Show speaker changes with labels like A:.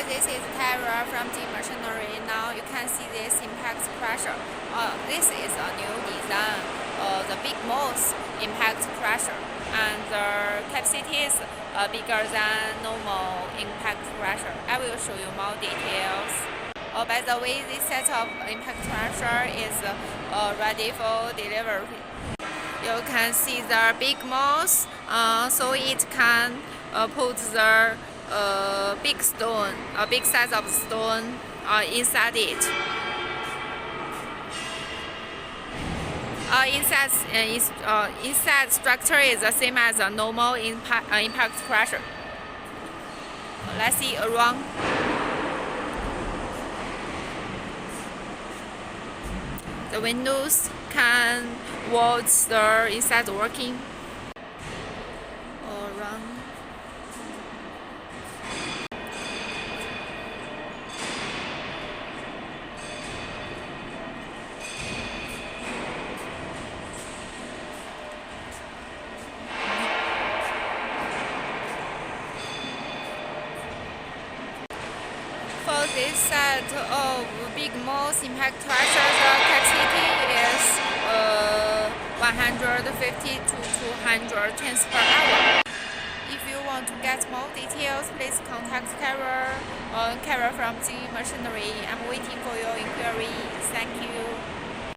A: this is Tara from Jingying Machinery. Now you can see this impact crusher. This is a new design, the big mouse impact crusher, and the capacity is bigger than normal impact crusher. I will show you more details. By the way, this set of impact crusher is ready for delivery. You can see the big mouse, so it can put the big stone, a big size of stone inside it. Inside structure is the same as a normal impact crusher. Let's see around. The windows can watch the inside working. Around. For this set of big mouse impact crusher, the capacity is 150 to 200 tons per hour. If you want to get more details, please contact Kara from Jingying Machinery. I'm waiting for your inquiry. Thank you.